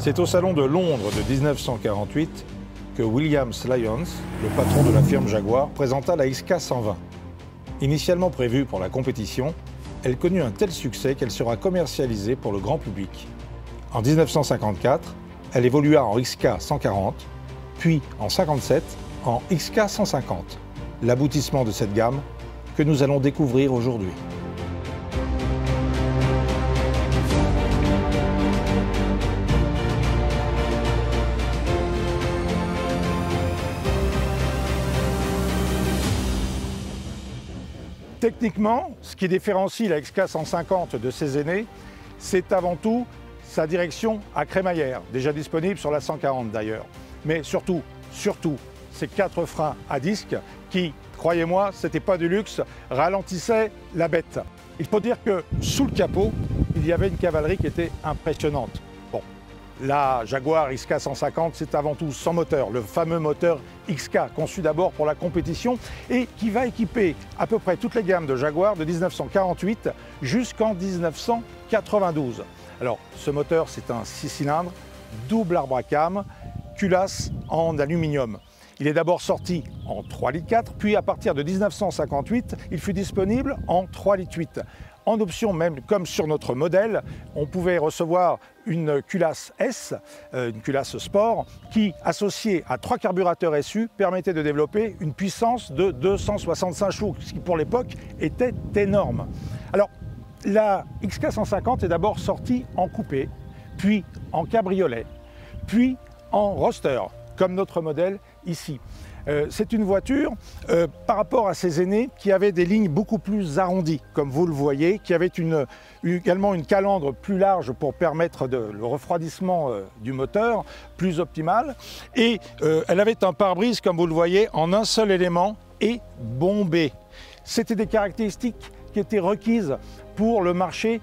C'est au Salon de Londres de 1948 que William Lyons, le patron de la firme Jaguar, présenta la XK 120. Initialement prévue pour la compétition, elle connut un tel succès qu'elle sera commercialisée pour le grand public. En 1954, elle évolua en XK 140, puis en 1957 en XK 150, l'aboutissement de cette gamme que nous allons découvrir aujourd'hui. Techniquement, ce qui différencie la XK 150 de ses aînés, c'est avant tout sa direction à crémaillère, déjà disponible sur la 140 d'ailleurs. Mais surtout, ces 4 freins à disque qui, croyez-moi, c'était pas du luxe, ralentissaient la bête. Il faut dire que sous le capot, il y avait une cavalerie qui était impressionnante. Bon, la Jaguar XK 150, c'est avant tout son moteur, le fameux moteur XK, conçu d'abord pour la compétition et qui va équiper à peu près toutes les gammes de Jaguar de 1948 jusqu'en 1992. Alors, ce moteur, c'est un 6 cylindres, double arbre à cames, culasse en aluminium. Il est d'abord sorti en 3,4 litres, puis à partir de 1958, il fut disponible en 3,8 litres. En option, même comme sur notre modèle, on pouvait recevoir une culasse S, une culasse sport, qui, associée à 3 carburateurs SU, permettait de développer une puissance de 265 chevaux, ce qui pour l'époque était énorme. Alors, la XK 150 est d'abord sortie en coupé, puis en cabriolet, puis en roadster, comme notre modèle ici. C'est une voiture, par rapport à ses aînés, qui avait des lignes beaucoup plus arrondies, comme vous le voyez, qui avait également une calandre plus large pour permettre le refroidissement du moteur, plus optimal. Et elle avait un pare-brise, comme vous le voyez, en un seul élément et bombé. C'était des caractéristiques qui étaient requises pour le marché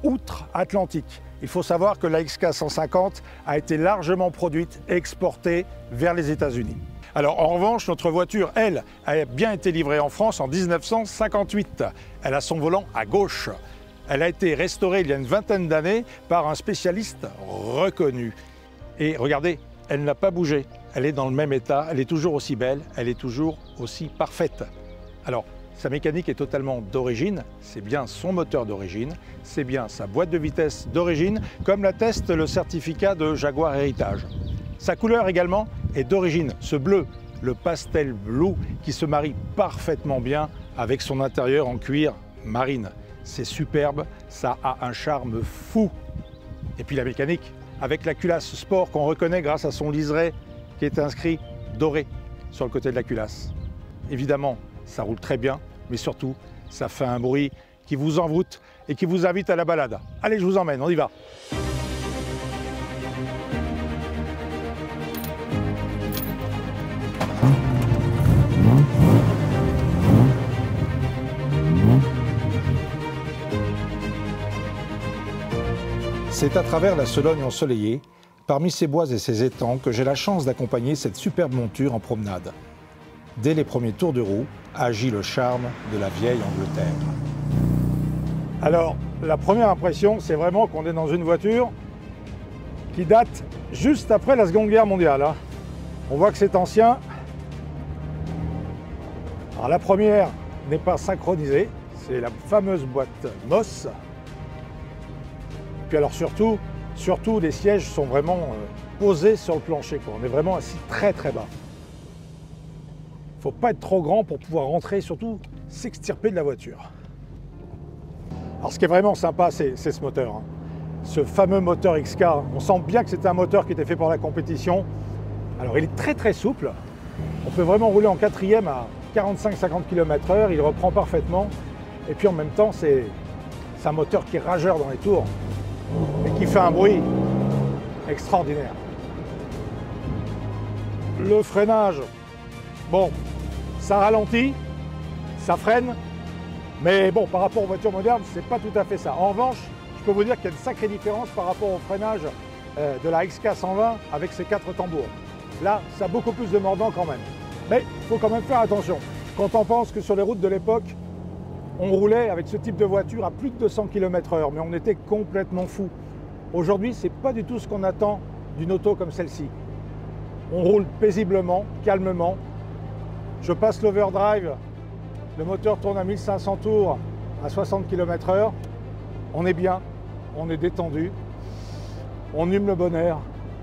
outre-Atlantique. Il faut savoir que la XK 150 a été largement produite et exportée vers les États-Unis. Alors en revanche, notre voiture, elle, a bien été livrée en France en 1958. Elle a son volant à gauche. Elle a été restaurée il y a une vingtaine d'années par un spécialiste reconnu. Et regardez, elle n'a pas bougé. Elle est dans le même état, elle est toujours aussi belle, elle est toujours aussi parfaite. Alors, sa mécanique est totalement d'origine, c'est bien son moteur d'origine, c'est bien sa boîte de vitesse d'origine, comme l'atteste le certificat de Jaguar Héritage. Sa couleur également est d'origine, ce bleu, le pastel blue, qui se marie parfaitement bien avec son intérieur en cuir marine. C'est superbe, ça a un charme fou. Et puis la mécanique, avec la culasse sport qu'on reconnaît grâce à son liseré qui est inscrit doré sur le côté de la culasse. Évidemment, ça roule très bien, mais surtout, ça fait un bruit qui vous envoûte et qui vous invite à la balade. Allez, je vous emmène, on y va. C'est à travers la Sologne ensoleillée, parmi ces bois et ces étangs, que j'ai la chance d'accompagner cette superbe monture en promenade. Dès les premiers tours de roue, agit le charme de la vieille Angleterre. Alors, la première impression, c'est vraiment qu'on est dans une voiture qui date juste après la Seconde Guerre mondiale. On voit que c'est ancien. Alors, la première n'est pas synchronisée, c'est la fameuse boîte Moss. Puis alors surtout, les sièges sont vraiment posés sur le plancher, quoi. On est vraiment assis très très bas. Il ne faut pas être trop grand pour pouvoir rentrer et surtout s'extirper de la voiture. Alors ce qui est vraiment sympa, c'est ce moteur. Ce fameux moteur XK, on sent bien que c'est un moteur qui était fait pour la compétition. Alors il est très très souple. On peut vraiment rouler en quatrième à 45-50 km/h, il reprend parfaitement. Et puis en même temps, c'est un moteur qui est rageur dans les tours et qui fait un bruit extraordinaire. Le freinage, bon, ça ralentit, ça freine, mais bon, par rapport aux voitures modernes, c'est pas tout à fait ça. En revanche, je peux vous dire qu'il y a une sacrée différence par rapport au freinage de la XK 120 avec ses 4 tambours. Là, ça a beaucoup plus de mordant quand même. Mais il faut quand même faire attention. Quand on pense que sur les routes de l'époque, on roulait avec ce type de voiture à plus de 200 km/h, mais on était complètement fou. Aujourd'hui, ce n'est pas du tout ce qu'on attend d'une auto comme celle-ci. On roule paisiblement, calmement. Je passe l'overdrive, le moteur tourne à 1500 tours à 60 km/h. On est bien, on est détendu, on hume le bon air.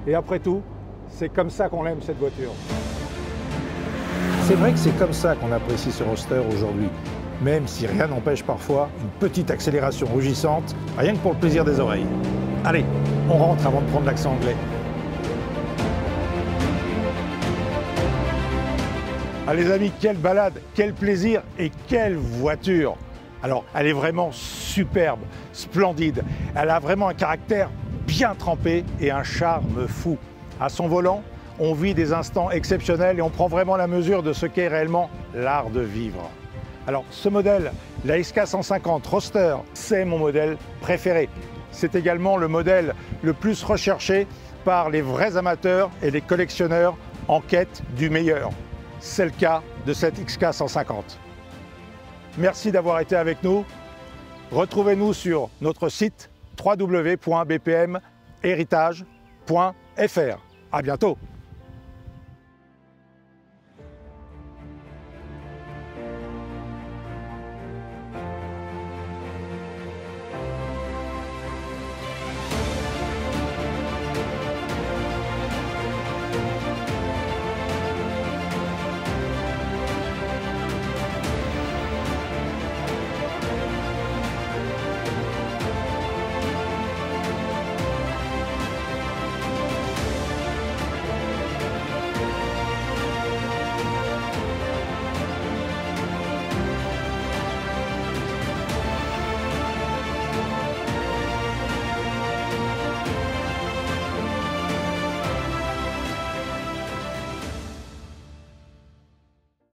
Et après tout, c'est comme ça qu'on aime cette voiture. C'est vrai que c'est comme ça qu'on apprécie ce roadster aujourd'hui, même si rien n'empêche parfois une petite accélération rugissante, rien que pour le plaisir des oreilles. Allez, on rentre avant de prendre l'accent anglais. Ah les amis, quelle balade, quel plaisir et quelle voiture! Alors, elle est vraiment superbe, splendide. Elle a vraiment un caractère bien trempé et un charme fou. À son volant, on vit des instants exceptionnels et on prend vraiment la mesure de ce qu'est réellement l'art de vivre. Alors, ce modèle, la XK150 Roadster, c'est mon modèle préféré. C'est également le modèle le plus recherché par les vrais amateurs et les collectionneurs en quête du meilleur. C'est le cas de cette XK150. Merci d'avoir été avec nous. Retrouvez-nous sur notre site www.bpmheritage.fr. À bientôt.